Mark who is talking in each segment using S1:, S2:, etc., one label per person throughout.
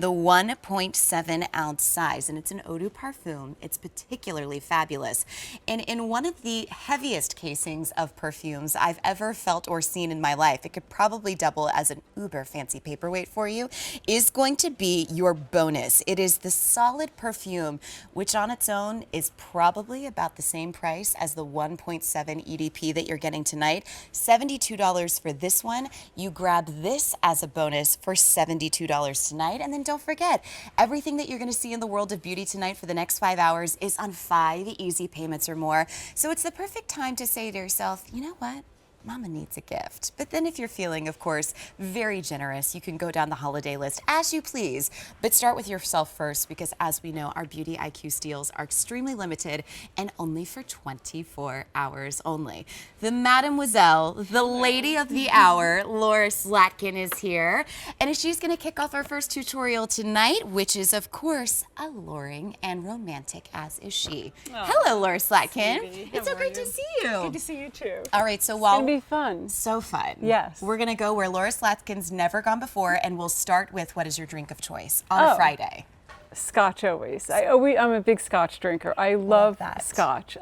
S1: The 1.7 ounce size, and it's an Eau de Parfum. It's particularly fabulous. And in one of the heaviest casings of perfumes I've ever felt or seen in my life, it could probably double as an uber fancy paperweight for you, is going to be your bonus. It is the solid perfume, which on its own is probably about the same price as the 1.7 EDP that you're getting tonight. $72 for this one. You grab this as a bonus for $72 tonight, and then don't forget, everything that you're going to see in the world of beauty tonight for the next 5 hours is on 5 easy payments or more. So it's the perfect time to say to yourself, you know what? Mama needs a gift. But then if you're feeling, of course, very generous, you can go down the holiday list as you please. But start with yourself first, because as we know, our Beauty IQ steals are extremely limited and only for 24 hours only. The Mademoiselle, the lady of the hour, Laura Slatkin is here. And she's going to kick off our first tutorial tonight, which is, of course, alluring and romantic, as is she.
S2: Oh,
S1: hello, Laura Slatkin.
S2: sweetie.
S1: It's so
S2: How are
S1: great
S2: you?
S1: to see you.
S2: Good to see you too.
S1: All right, so while
S2: It'll be fun.
S1: so fun.
S2: Yes.
S1: We're going to go where Laura Slatkin's never gone before, and we'll start with what is your drink of choice on a Friday?
S2: Scotch always. I'm a big Scotch drinker. I love
S1: that.
S2: Scotch.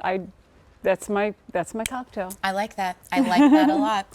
S2: That's my cocktail.
S1: I like that. I like that a lot.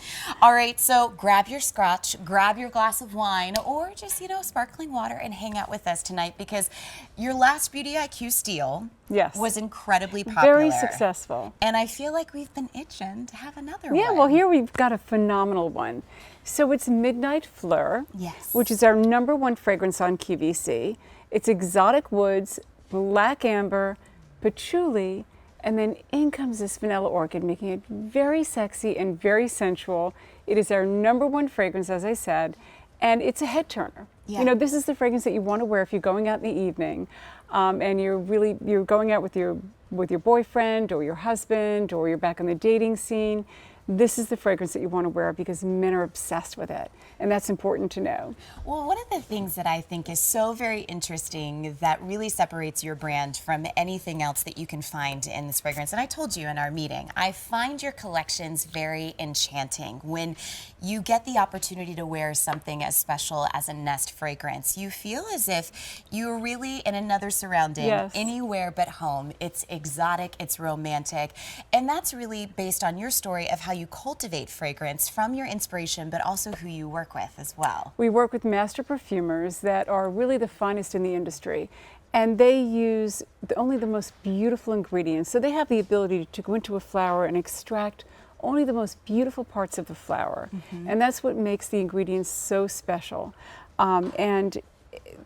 S1: All right, so grab your Scotch, grab your glass of wine, or just, sparkling water and hang out with us tonight, because your last Beauty IQ steal was incredibly popular.
S2: Very successful.
S1: And I feel like we've been itching to have another one.
S2: Yeah, well, here we've got a phenomenal one. So it's Midnight Fleur, which is our #1 fragrance on QVC. It's exotic woods, black amber, patchouli, and then in comes this vanilla orchid, making it very sexy and very sensual. It is our #1 fragrance, as I said, and it's a head turner.
S1: Yeah.
S2: This is the fragrance that you want to wear if you're going out in the evening, and you're going out with your boyfriend or your husband, or you're back on the dating scene. This is the fragrance that you want to wear, because men are obsessed with it, and that's important to know.
S1: Well, one of the things that I think is so very interesting that really separates your brand from anything else that you can find in this fragrance, and I told you in our meeting, I find your collections very enchanting. When you get the opportunity to wear something as special as a Nest fragrance, you feel as if you're really in another surrounding, anywhere but home. It's exotic, it's romantic, and that's really based on your story of how you cultivate fragrance from your inspiration, but also who you work with as well.
S2: We work with master perfumers that are really the finest in the industry, and they use only the most beautiful ingredients. So they have the ability to go into a flower and extract only the most beautiful parts of the flower. And that's what makes the ingredients so special. And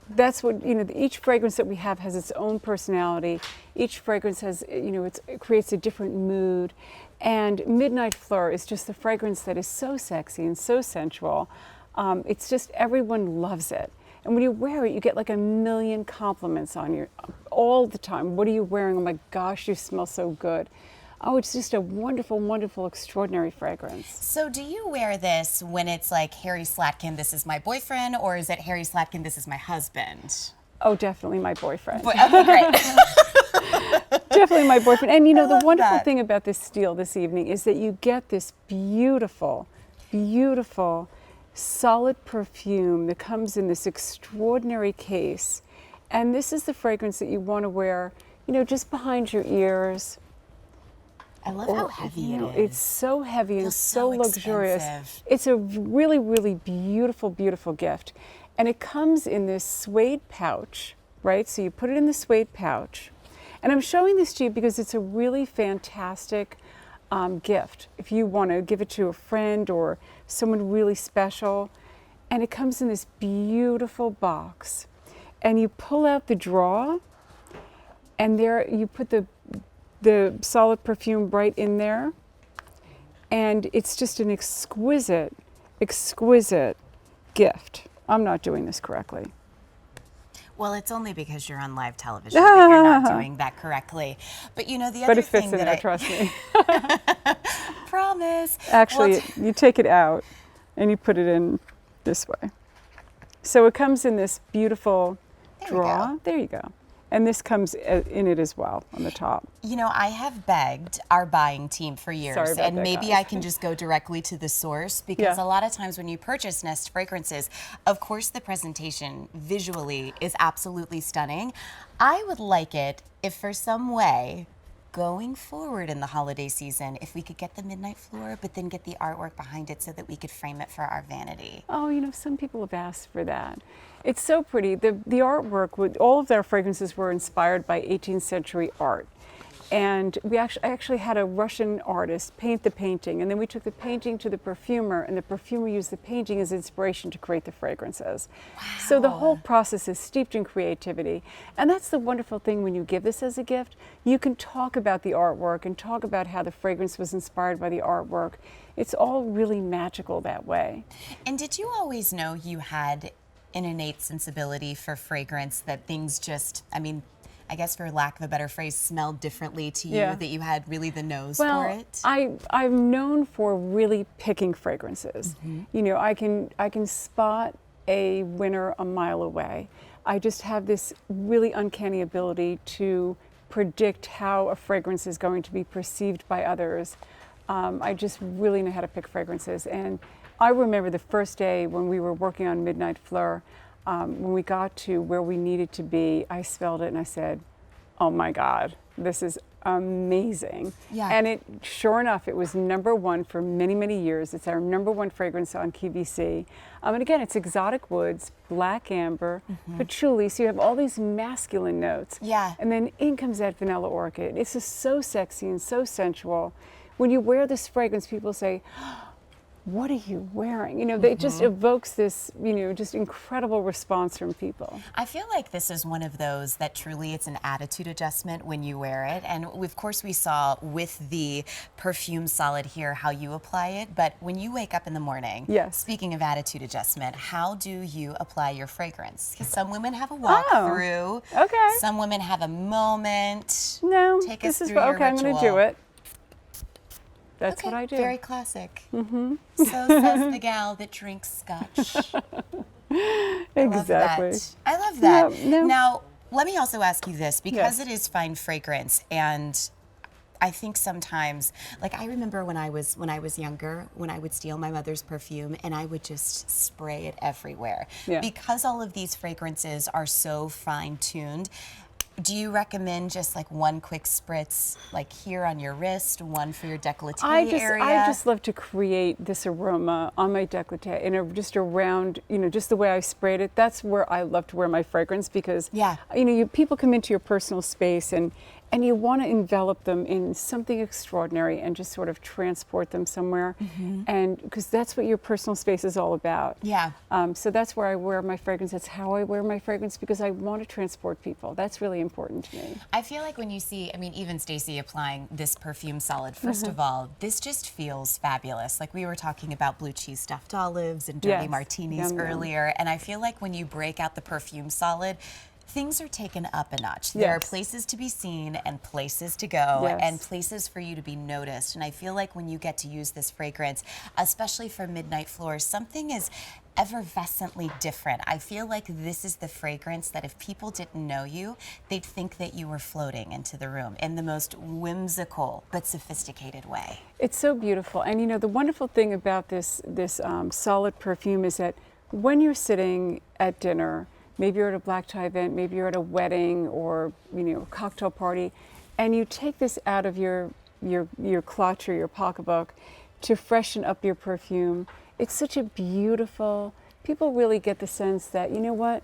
S2: that's what, each fragrance that we have has its own personality. Each fragrance has, it creates a different mood. And Midnight Fleur is just the fragrance that is so sexy and so sensual. It's just, everyone loves it. And when you wear it, you get like a million compliments on you all the time. What are you wearing? Oh my gosh, you smell so good. Oh, it's just a wonderful, wonderful, extraordinary fragrance.
S1: So do you wear this when it's like, Harry Slatkin, this is my boyfriend, or is it Harry Slatkin, this is my husband?
S2: Oh, definitely my boyfriend.
S1: Okay, great.
S2: Definitely my boyfriend. And the wonderful thing about this steal this evening is that you get this beautiful, beautiful, solid perfume that comes in this extraordinary case. And this is the fragrance that you want to wear, just behind your ears.
S1: I love how heavy it is.
S2: It's so heavy and so luxurious.
S1: Expensive.
S2: It's a really, really beautiful, beautiful gift. And it comes in this suede pouch, right? So you put it in the suede pouch. And I'm showing this to you because it's a really fantastic gift. If you want to give it to a friend or someone really special. And it comes in this beautiful box. And you pull out the drawer, and there you put the solid perfume right in there. And it's just an exquisite, exquisite gift. I'm not doing this correctly.
S1: Well, it's only because you're on live television that you're not doing that correctly. But the other
S2: But it fits
S1: thing
S2: in
S1: that
S2: there, trust me.
S1: Promise.
S2: Actually, you take it out and you put it in this way. So it comes in this beautiful drawer. There you go. And this comes in it as well on the top.
S1: You know, I have begged our buying team for years,
S2: Sorry about
S1: and
S2: that,
S1: maybe
S2: guys.
S1: I can just go directly to the source, because
S2: Yeah.
S1: a lot of times when you purchase Nest fragrances, of course the presentation visually is absolutely stunning. I would like it if for some way, going forward in the holiday season, if we could get the midnight floor, but then get the artwork behind it so that we could frame it for our vanity.
S2: Oh, you know, some people have asked for that. It's so pretty. The artwork, with all of their fragrances were inspired by 18th century art. And I actually had a Russian artist paint the painting, and then we took the painting to the perfumer, and the perfumer used the painting as inspiration to create the fragrances. Wow. So the whole process is steeped in creativity. And that's the wonderful thing when you give this as a gift. You can talk about the artwork and talk about how the fragrance was inspired by the artwork. It's all really magical that way.
S1: And did you always know you had an innate sensibility for fragrance, that things just, I mean, I guess for lack of a better phrase, smelled differently to you,
S2: Yeah.
S1: that you had really the nose
S2: Well,
S1: for it?
S2: I'm known for really picking fragrances. You know, I can spot a winner a mile away. I just have this really uncanny ability to predict how a fragrance is going to be perceived by others. I just really know how to pick fragrances. And I remember the first day when we were working on Midnight Fleur, when we got to where we needed to be, I smelled it and I said, oh my God, this is amazing.
S1: Yeah.
S2: And it, sure enough, it was #1 for many, many years. It's our #1 fragrance on QVC. And again, it's exotic woods, black amber, patchouli, so you have all these masculine notes.
S1: Yeah.
S2: And then in comes that vanilla orchid. It's just so sexy and so sensual. When you wear this fragrance, people say, what are you wearing? You know, it just evokes this, you know, just incredible response from people.
S1: I feel like this is one of those that truly it's an attitude adjustment when you wear it. And of course we saw with the perfume solid here how you apply it, but when you wake up in the morning,
S2: Yes.
S1: speaking of attitude adjustment, how do you apply your fragrance? Because some women have a walkthrough.
S2: Okay.
S1: Some women have a moment.
S2: No,
S1: Take
S2: this
S1: us
S2: is
S1: through your
S2: okay. I'm going to
S1: ritual.
S2: do it. That's
S1: Okay,
S2: what I do.
S1: very classic. So says the gal that drinks scotch.
S2: Exactly.
S1: I love that.
S2: Yeah, no.
S1: Now, let me also ask you this, because
S2: Yes.
S1: it is fine fragrance, and I think sometimes, like I remember when I was younger, when I would steal my mother's perfume and I would just spray it everywhere.
S2: Yeah.
S1: Because all of these fragrances are so fine-tuned, do you recommend just like one quick spritz, like here on your wrist, one for your décolleté area?
S2: I just love to create this aroma on my décolleté and just around, you know, just the way I sprayed it. That's where I love to wear my fragrance, because,
S1: Yeah.
S2: you know, people come into your personal space and you want to envelop them in something extraordinary and just sort of transport them somewhere. And because that's what your personal space is all about.
S1: Yeah.
S2: So that's where I wear my fragrance. That's how I wear my fragrance, because I want to transport people. That's really important to me.
S1: I feel like when you see, I mean, even Stacey applying this perfume solid, first of all, this just feels fabulous. Like we were talking about blue cheese stuffed olives and dirty
S2: Yes.
S1: martinis
S2: Yum, yum.
S1: earlier, and I feel like when you break out the perfume solid, things are taken up a notch. There are
S2: Yes.
S1: places to be seen and places to go
S2: Yes.
S1: and places for you to be noticed. And I feel like when you get to use this fragrance, especially for Midnight Floor, something is effervescently different. I feel like this is the fragrance that if people didn't know you, they'd think that you were floating into the room in the most whimsical but sophisticated way.
S2: It's so beautiful. And you know, the wonderful thing about this solid perfume is that when you're sitting at dinner, maybe you're at a black tie event, maybe you're at a wedding or, you know, a cocktail party, and you take this out of your clutch or your pocketbook to freshen up your perfume. It's such a beautiful, people really get the sense that, you know what,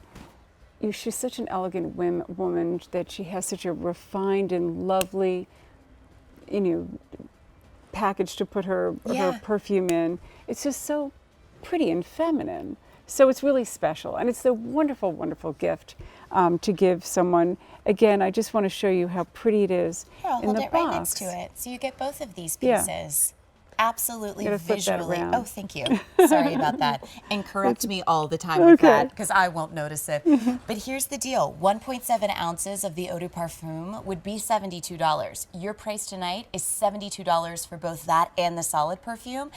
S2: she's such an elegant woman, that she has such a refined and lovely, you know, package to put her perfume in. It's just so pretty and feminine. So it's really special, and it's a wonderful, wonderful gift to give someone. Again, I just want to show you how pretty it is
S1: Here, I'll
S2: in
S1: hold
S2: the
S1: it
S2: box.
S1: right next to it. So you get both of these
S2: Yeah.
S1: pieces. Absolutely
S2: Gotta flip that
S1: visually.
S2: around.
S1: Oh, thank you. Sorry about that. And correct me all the time with
S2: Okay.
S1: that, because I won't notice it. But here's the deal. 1.7 ounces of the Eau de Parfum would be $72. Your price tonight is $72 for both that and the solid perfume.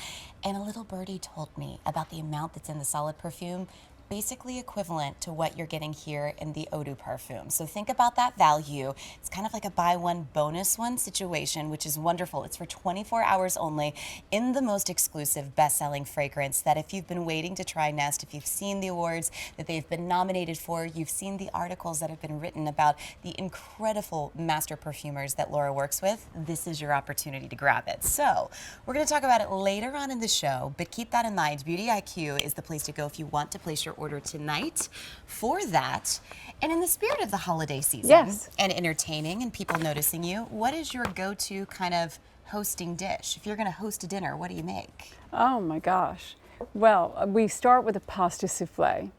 S1: And a little birdie told me about the amount that's in the solid perfume. basically equivalent to what you're getting here in the Eau de Parfum. So think about that value. It's kind of like a buy one, bonus one situation, which is wonderful. It's for 24 hours only in the most exclusive best-selling fragrance that if you've been waiting to try Nest, if you've seen the awards that they've been nominated for, you've seen the articles that have been written about the incredible master perfumers that Laura works with, this is your opportunity to grab it. So we're going to talk about it later on in the show, but keep that in mind. Beauty IQ is the place to go if you want to place your order tonight for that. And in the spirit of the holiday season,
S2: Yes,
S1: and entertaining and people noticing you, what is your go-to kind of hosting dish? If you're going to host a dinner, what do you make?
S2: oh my gosh. Well, we start with a pasta souffle.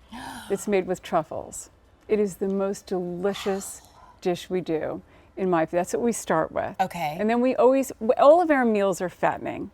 S2: It's made with truffles. It is the most delicious dish we do. In my, that's what we start with.
S1: Okay.
S2: And then we always, all of our meals are fattening.